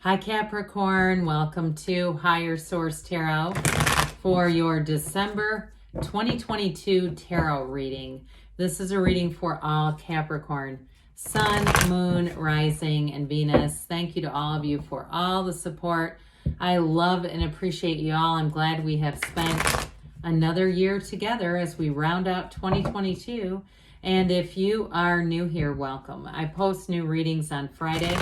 Hi Capricorn, welcome to Higher Source Tarot for your December 2022 tarot reading. This is a reading for all Capricorn, Sun, Moon, Rising, and Venus. Thank you to all of you for all the support. I love and appreciate you all. I'm glad we have spent another year together as we round out 2022. And if you are new here, welcome. I post new readings on Friday,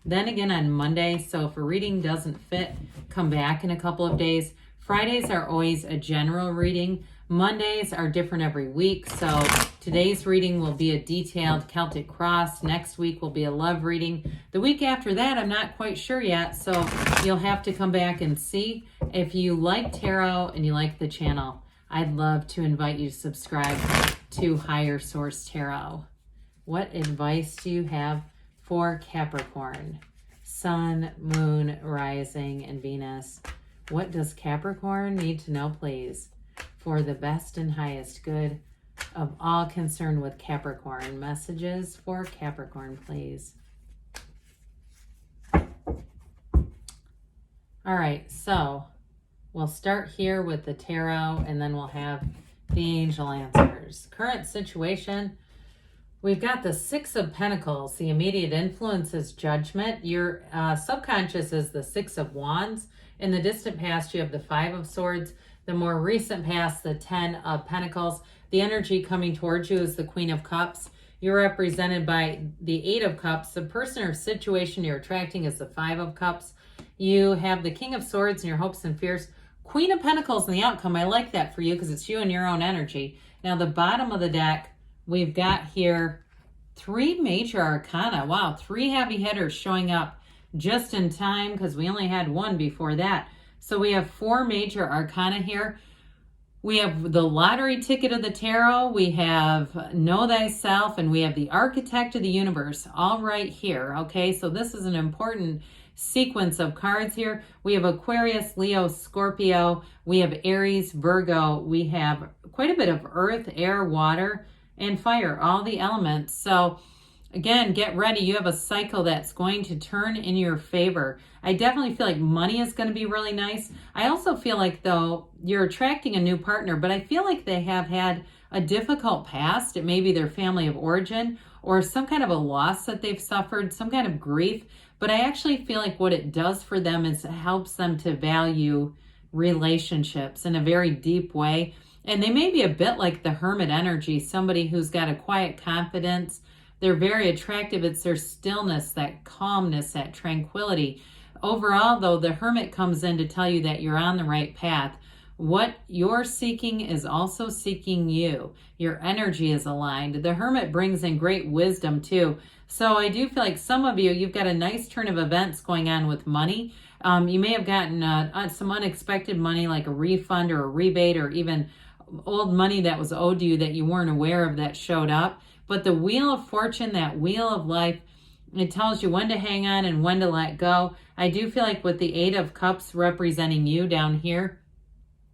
then again on Monday. So if a reading doesn't fit, come back in a couple of days. Fridays are always a general reading. Mondays are different every week. So today's reading will be a detailed Celtic cross. Next week will be a love reading. The week after that, I'm not quite sure yet. So you'll have to come back and see. If you like tarot and you like the channel, I'd love to invite you to subscribe to Higher Source Tarot. What advice do you have for Capricorn, Sun, Moon, Rising, and Venus? What does Capricorn need to know, please, for the best and highest good of all concerned with Capricorn? Messages for Capricorn, please. All right, so we'll start here with the tarot, and then we'll have the angel answers. Current situation. We've got the Six of Pentacles. The immediate influence is judgment. Your subconscious is the Six of Wands. In the distant past, you have the Five of Swords. The more recent past, the Ten of Pentacles. The energy coming towards you is the Queen of Cups. You're represented by the Eight of Cups. The person or situation you're attracting is the Five of Cups. You have the King of Swords and your hopes and fears. Queen of Pentacles in the outcome. I like that for you because it's you and your own energy. Now, the bottom of the deck, we've got here three major arcana. Wow, three heavy hitters showing up just in time because we only had one before that. So we have four major arcana here. We have the lottery ticket of the tarot. We have Know Thyself, and we have the Architect of the Universe all right here. Okay, so this is an important sequence of cards here. We have Aquarius, Leo, Scorpio. We have Aries, Virgo. We have quite a bit of earth, air, water, and fire, all the elements. So again, get ready. You have a cycle that's going to turn in your favor. I definitely feel like money is going to be really nice. I also feel like, though, you're attracting a new partner, but I feel like they have had a difficult past. It may be their family of origin or some kind of a loss that they've suffered, some kind of grief. But I actually feel like what it does for them is it helps them to value relationships in a very deep way. And they may be a bit like the hermit energy, somebody who's got a quiet confidence. They're very attractive. It's their stillness, that calmness, that tranquility. Overall, though, the hermit comes in to tell you that you're on the right path. What you're seeking is also seeking you. Your energy is aligned. The hermit brings in great wisdom, too. So I do feel like some of you, you've got a nice turn of events going on with money. You may have gotten some unexpected money, like a refund or a rebate, or even old money that was owed to you that you weren't aware of that showed up. But the Wheel of Fortune, that Wheel of Life, it tells you when to hang on and when to let go. I do feel like with the Eight of Cups representing you down here,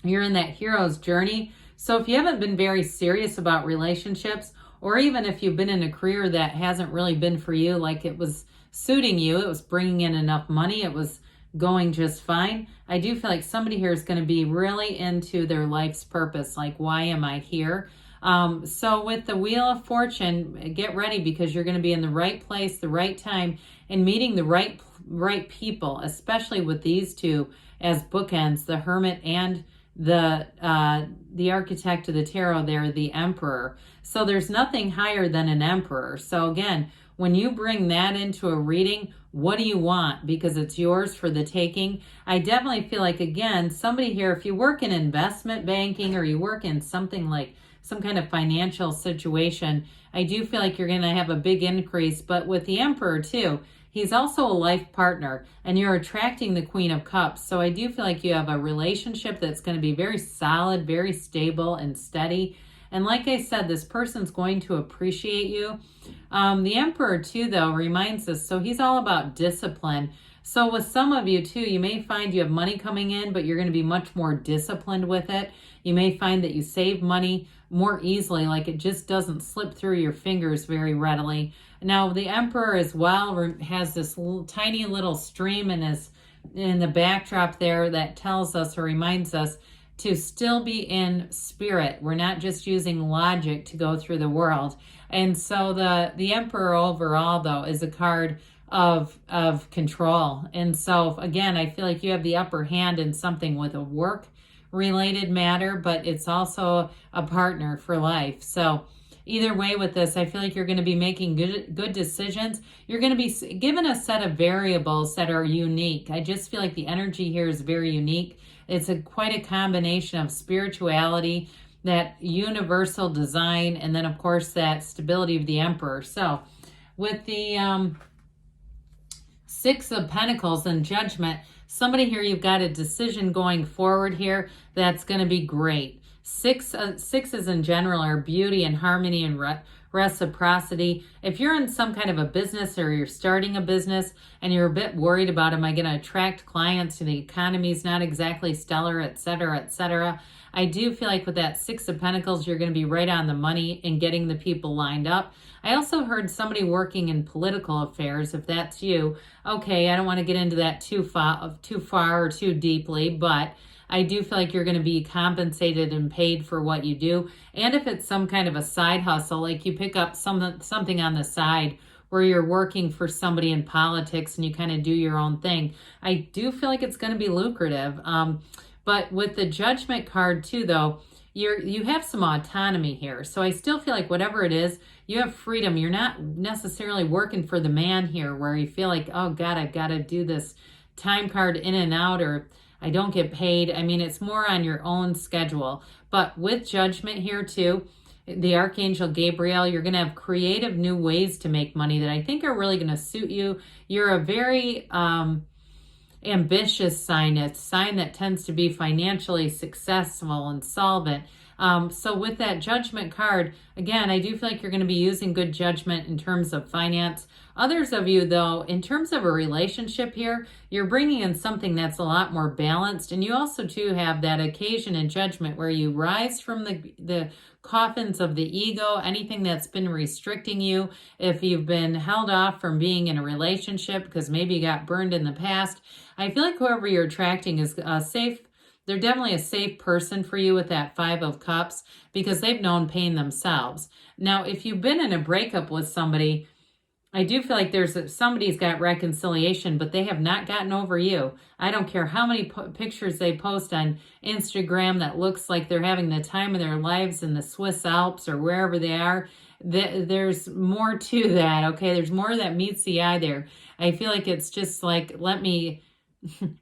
you're in that hero's journey. So if you haven't been very serious about relationships, or even if you've been in a career that hasn't really been for you, like it was suiting you, it was bringing in enough money, it was going just fine, I do feel like somebody here is going to be really into their life's purpose, like, why am I here? So with the Wheel of Fortune, get ready because you're going to be in the right place, the right time, and meeting the right people, especially with these two as bookends, the Hermit and the Architect of the Tarot there, the Emperor. So there's nothing higher than an Emperor. So again, when you bring that into a reading, what do you want? Because it's yours for the taking. I definitely feel like, again, somebody here, if you work in investment banking or you work in something like some kind of financial situation, I do feel like you're going to have a big increase. But with the Emperor too, he's also a life partner, and you're attracting the Queen of Cups. So I do feel like you have a relationship that's going to be very solid, very stable and steady. And like I said, this person's going to appreciate you. The Emperor too, though, reminds us, so he's all about discipline. So with some of you too, you may find you have money coming in, but you're going to be much more disciplined with it. You may find that you save money more easily, like it just doesn't slip through your fingers very readily. Now the Emperor as well has this tiny little stream in the backdrop there that tells us or reminds us to still be in spirit. We're not just using logic to go through the world. And so the Emperor overall, though, is a card of control. And so again, I feel like you have the upper hand in something with a work related matter, but it's also a partner for life. So either way with this, I feel like you're going to be making good decisions. You're going to be given a set of variables that are unique. I just feel like the energy here is very unique. It's quite a combination of spirituality, that universal design, and then of course that stability of the Emperor. So with the Six of Pentacles and Judgment, somebody here, you've got a decision going forward here that's going to be great. Sixes in general are beauty and harmony and reciprocity. If you're in some kind of a business or you're starting a business and you're a bit worried about, am I going to attract clients, and the economy's not exactly stellar, etc., etc., I do feel like with that Six of Pentacles, you're going to be right on the money in getting the people lined up. I also heard somebody working in political affairs. If that's you, okay, I don't want to get into that too far or too deeply, but I do feel like you're going to be compensated and paid for what you do. And if it's some kind of a side hustle, like you pick up something on the side where you're working for somebody in politics and you kind of do your own thing, I do feel like it's going to be lucrative. But with the Judgment card too, though, you have some autonomy here. So I still feel like whatever it is, you have freedom. You're not necessarily working for the man here where you feel like, oh God, I've got to do this time card in and out, or I don't get paid. I mean, it's more on your own schedule. But with Judgment here too, the Archangel Gabriel, you're going to have creative new ways to make money that I think are really going to suit you. You're a very ambitious sign. It's a sign that tends to be financially successful and solvent. So with that Judgment card, again, I do feel like you're going to be using good judgment in terms of finance. Others of you, though, in terms of a relationship here, you're bringing in something that's a lot more balanced. And you also, too, have that occasion in Judgment where you rise from the coffins of the ego, anything that's been restricting you. If you've been held off from being in a relationship because maybe you got burned in the past, I feel like whoever you're attracting is safe. They're definitely a safe person for you with that Five of Cups because they've known pain themselves. Now, if you've been in a breakup with somebody, I do feel like somebody's got reconciliation, but they have not gotten over you. I don't care how many pictures they post on Instagram that looks like they're having the time of their lives in the Swiss Alps or wherever they are. There's more to that, okay? There's more that meets the eye there. I feel like it's just like, let me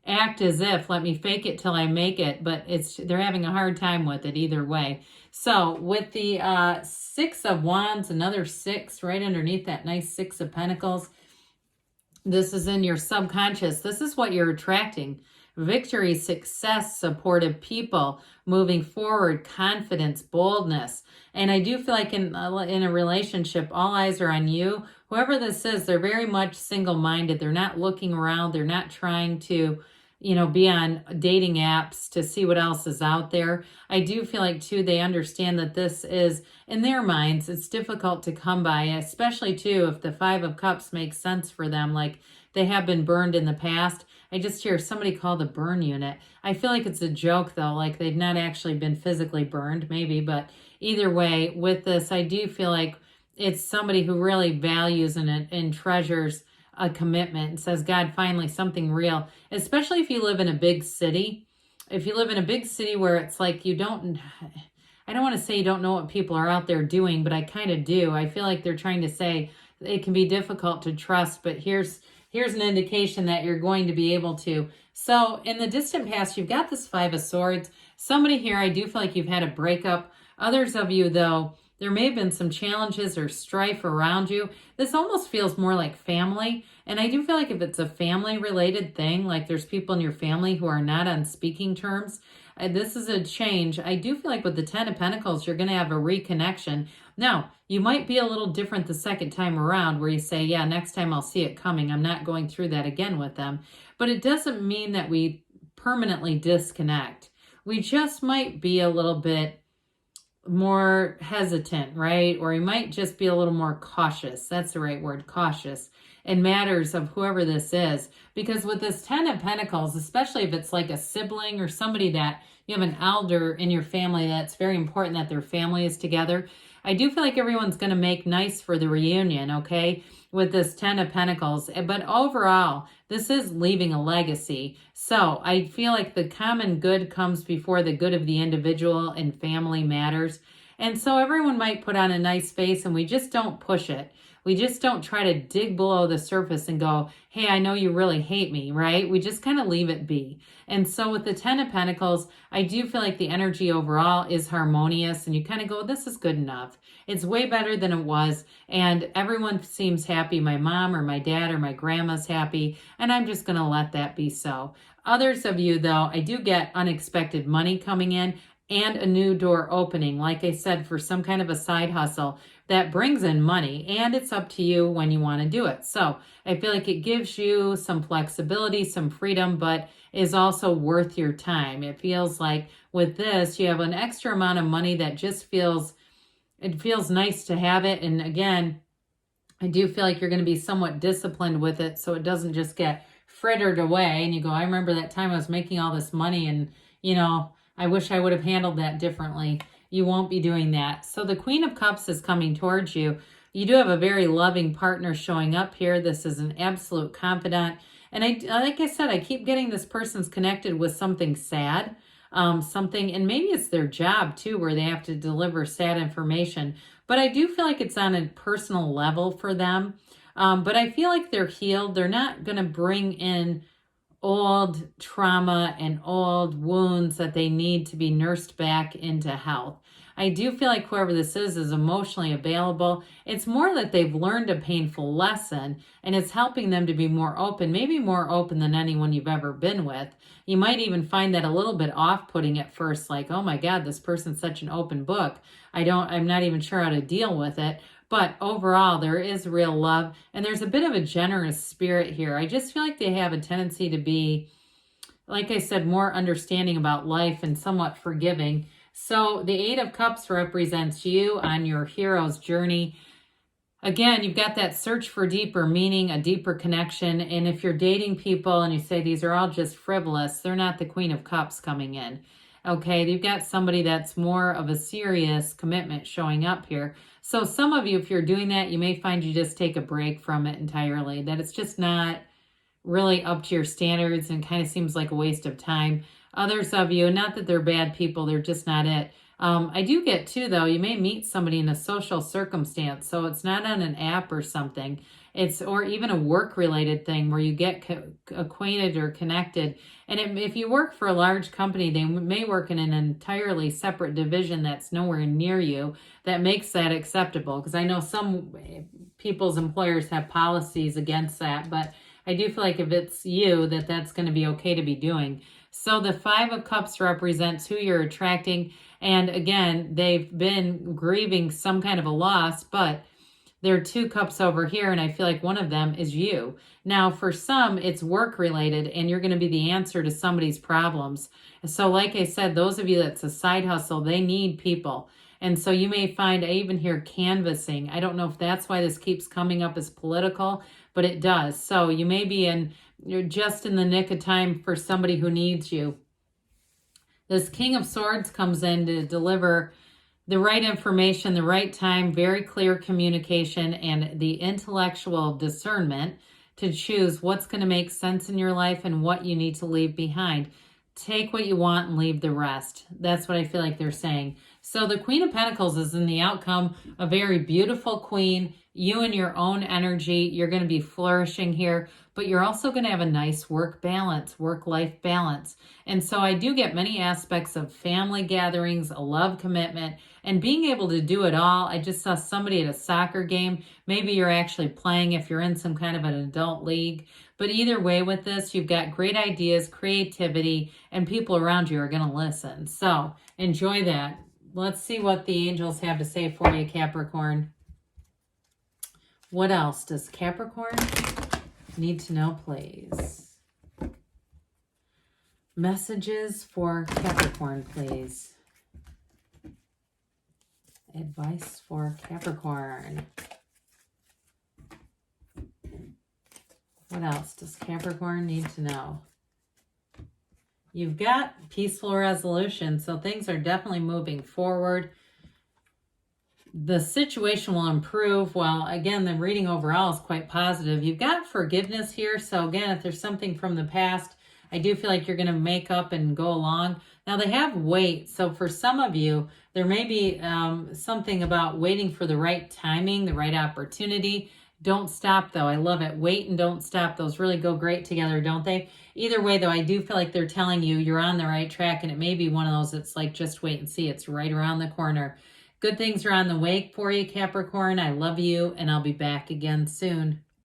act as if, let me fake it till I make it, but they're having a hard time with it either way. So with the Six of Wands, another six right underneath that nice Six of Pentacles, this is in your subconscious. This is what you're attracting. Victory, success, supportive people, moving forward, confidence, boldness. And I do feel like in a relationship, all eyes are on you. Whoever this is, they're very much single-minded. They're not looking around. They're not trying to, be on dating apps to see what else is out there. I do feel like, too, they understand that this is, in their minds, it's difficult to come by, especially, too, if the Five of Cups makes sense for them, like they have been burned in the past. I just hear somebody call the burn unit. I feel like it's a joke, though, like they've not actually been physically burned, maybe, but either way, with this, I do feel like it's somebody who really values and treasures a commitment and says, God, finally something real, especially if you live in a big city. If you live in a big city where it's like I don't want to say you don't know what people are out there doing, but I kind of do. I feel like they're trying to say it can be difficult to trust, but here's an indication that you're going to be able to. So in the distant past, you've got this Five of Swords. Somebody here, I do feel like you've had a breakup. Others of you, though, There may have been some challenges or strife around you. This almost feels more like family. And I do feel like if it's a family related thing, like there's people in your family who are not on speaking terms, this is a change. I do feel like with the Ten of Pentacles, you're going to have a reconnection. Now, you might be a little different the second time around where you say, yeah, next time I'll see it coming. I'm not going through that again with them. But it doesn't mean that we permanently disconnect. We just might be a little bit more hesitant, right? Or you might just be a little more cautious. That's the right word, cautious, in matters of whoever this is. Because with this Ten of Pentacles, especially if it's like a sibling or somebody that you have an elder in your family, that's very important that their family is together. I do feel like everyone's going to make nice for the reunion, okay, with this Ten of Pentacles. But overall, this is leaving a legacy. So I feel like the common good comes before the good of the individual and family matters. And so everyone might put on a nice face and we just don't push it. We just don't try to dig below the surface and go, hey, I know you really hate me, right? We just kind of leave it be. And so with the Ten of Pentacles, I do feel like the energy overall is harmonious and you kind of go, this is good enough. It's way better than it was. And everyone seems happy. My mom or my dad or my grandma's happy. And I'm just going to let that be so. Others of you, though, I do get unexpected money coming in and a new door opening, like I said, for some kind of a side hustle that brings in money, and it's up to you when you want to do it. So I feel like it gives you some flexibility, some freedom, but is also worth your time. It feels like with this, you have an extra amount of money that just feels nice to have it. And again, I do feel like you're going to be somewhat disciplined with it so it doesn't just get frittered away and you go, I remember that time I was making all this money and, you know, I wish I would have handled that differently. You won't be doing that. So the Queen of Cups is coming towards you. You do have a very loving partner showing up here. This is an absolute confidant. And like I said, I keep getting this person's connected with something sad, something, and maybe it's their job too, where they have to deliver sad information. But I do feel like it's on a personal level for them. But I feel like they're healed. They're not going to bring in old trauma and old wounds that they need to be nursed back into health. I do feel like whoever this is emotionally available. It's more that they've learned a painful lesson and it's helping them to be more open, maybe more open than anyone you've ever been with. You might even find that a little bit off-putting at first, like, oh my God, this person's such an open book. I'm not even sure how to deal with it. But overall, there is real love and there's a bit of a generous spirit here. I just feel like they have a tendency to be, like I said, more understanding about life and somewhat forgiving. So the Eight of Cups represents you on your hero's journey. Again, you've got that search for deeper meaning, a deeper connection. And if you're dating people and you say these are all just frivolous, they're not the Queen of Cups coming in. Okay, you've got somebody that's more of a serious commitment showing up here. So some of you, if you're doing that, you may find you just take a break from it entirely, that it's just not really up to your standards and kind of seems like a waste of time. Others of you, not that they're bad people, they're just not it. I do get too, though, you may meet somebody in a social circumstance, so it's not on an app or something. Or even a work-related thing where you get acquainted or connected. And if you work for a large company, they may work in an entirely separate division that's nowhere near you that makes that acceptable. Because I know some people's employers have policies against that, but I do feel like if it's you, that's going to be okay to be doing. So the Five of Cups represents who you're attracting. And again, they've been grieving some kind of a loss, but there are two cups over here, and I feel like one of them is you. Now, for some, it's work-related, and you're going to be the answer to somebody's problems. So like I said, those of you that's a side hustle, they need people. And so you may find, I even hear canvassing. I don't know if that's why this keeps coming up as political, but it does. So you may be you're just in the nick of time for somebody who needs you. This King of Swords comes in to deliver the right information, the right time, very clear communication, and the intellectual discernment to choose what's going to make sense in your life and what you need to leave behind. Take what you want and leave the rest. That's what I feel like they're saying. So the Queen of Pentacles is in the outcome, a very beautiful queen. You and your own energy, you're going to be flourishing here. but you're also going to have a nice work balance, work-life balance. And so I do get many aspects of family gatherings, a love commitment, and being able to do it all. I just saw somebody at a soccer game. Maybe you're actually playing if you're in some kind of an adult league. But either way with this, you've got great ideas, creativity, and people around you are going to listen. So enjoy that. Let's see what the angels have to say for you, Capricorn. What else does Capricorn need to know, please? Messages for Capricorn, please. Advice for Capricorn. What else does Capricorn need to know? You've got peaceful resolution, so things are definitely moving forward. The situation will improve. Well, again, the reading overall is quite positive. You've got forgiveness here. So again, if there's something from the past, I do feel like you're going to make up and go along. Now they have wait. So for some of you, there may be something about waiting for the right timing, the right opportunity. Don't stop though. I love it. Wait and don't stop. Those really go great together, don't they? Either way though, I do feel like they're telling you you're on the right track, and it may be one of those that's like, just wait and see. It's right around the corner. Good things are on the way for you, Capricorn. I love you, and I'll be back again soon.